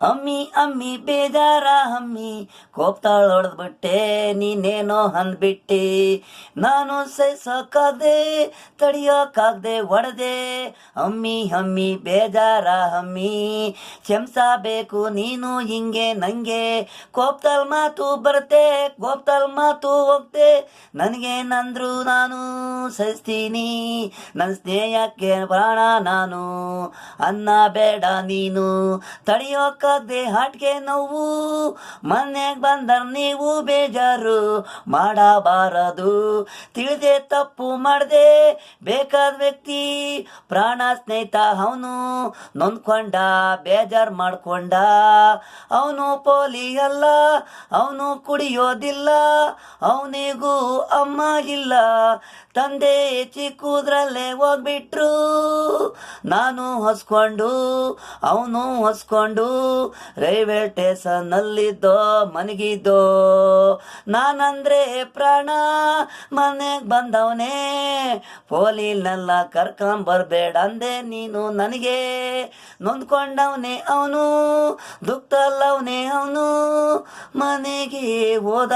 ಅಮ್ಮಿ ಅಮ್ಮಿ ಬೇಜಾರ ಅಮ್ಮಿ ಕೋಪ್ತಾಳ ಹೊಡೆದ್ಬಿಟ್ಟೆ ನೀನೇನೋ ಅಂದ್ಬಿಟ್ಟೆ ನಾನು ಸಹಿಸೋಕಾಗ್ದೆ ತಡಿಯೋಕಾಗ್ದೆ ಹೊಡೆದೆ ಅಮ್ಮಿ ಅಮ್ಮಿ ಬೇಜಾರ ಅಮ್ಮಿ ಕ್ಷಮಿಸಬೇಕು ನೀನು ಹಿಂಗೆ ನಂಗೆ ಕೋಪ್ತಲ್ ಮಾತು ಬರುತ್ತೆ ಕೋಪ್ತಲ್ ಮಾತು ಹೋಗ್ತೆ ನನಗೇನಂದ್ರು ನಾನು ಸಹಿಸ್ತೀನಿ ನನ್ನ ಸ್ನೇಹಕ್ಕೆ ಪ್ರಾಣ ನಾನು ಅನ್ನ ಬೇಡ ನೀನು ತಡಿಯೋಕಾಗ್ದೆ ಹಾಟ್ಗೆ ನೋವು ಮನೆಗೆ ಬಂದರ್ ನೀವು ಬೇಜಾರು ಮಾಡಬಾರದು ತಿಳಿದೆ ತಪ್ಪು ಮಾಡದೆ ಬೇಕಾದ ವ್ಯಕ್ತಿ ಪ್ರಾಣ ಸ್ನೇಹಿತ ಅವನು ನೊಂದ್ಕೊಂಡ ಬೇಜಾರು ಮಾಡ್ಕೊಂಡ ಅವನು ಪೋಲಿ ಅಲ್ಲ ಅವನು ಕುಡಿಯೋದಿಲ್ಲ ಅವನಿಗೂ ಅಮ್ಮ ಇಲ್ಲ ತಂದೆ ಚಿಕ್ಕುದ್ರಲ್ಲೇ ಹೋಗ್ಬಿಟ್ರು ನಾನು ಹೊಸ್ಕೊಂಡು ಅವನು ಹೊಸ್ಕೊಂಡು ರೈಲ್ವೆ ಸ್ಟೇಷನ್ನಲ್ಲಿದ್ದೋ ಮನಗಿದ್ದೋ ನಾನಂದ್ರೆ ಪ್ರಾಣ ಮನೆಗೆ ಬಂದವನೇ ಪೋಲಿನೆಲ್ಲ ಕರ್ಕೊಂಬರ್ಬೇಡ ಅಂದೆ ನೀನು ನನಗೆ ನೊಂದ್ಕೊಂಡವನೇ ಅವನು ದುಃಖದಲ್ಲವನೇ ಅವನು ಮನೆಗೆ ಹೋದ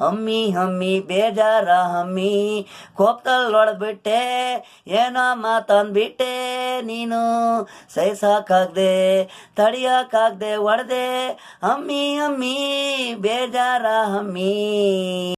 ಅಮ್ಮಿ ಅಮ್ಮಿ ಬೇಜಾರ ಅಮ್ಮಿ ಕೋಪ್ತಲ್ಲಿ ಹೊಡೆದ್ಬಿಟ್ಟೆ ಏನೋ ಮಾತಂದ್ಬಿಟ್ಟೆ ನೀನು ಸಹಿಸಕ್ಕಾಗ್ದೆ ತಡಿಯೋಕ್ಕಾಗ್ದೆ ಹೊಡೆದೆ ಅಮ್ಮಿ ಅಮ್ಮಿ ಬೇಜಾರ ಅಮ್ಮಿ.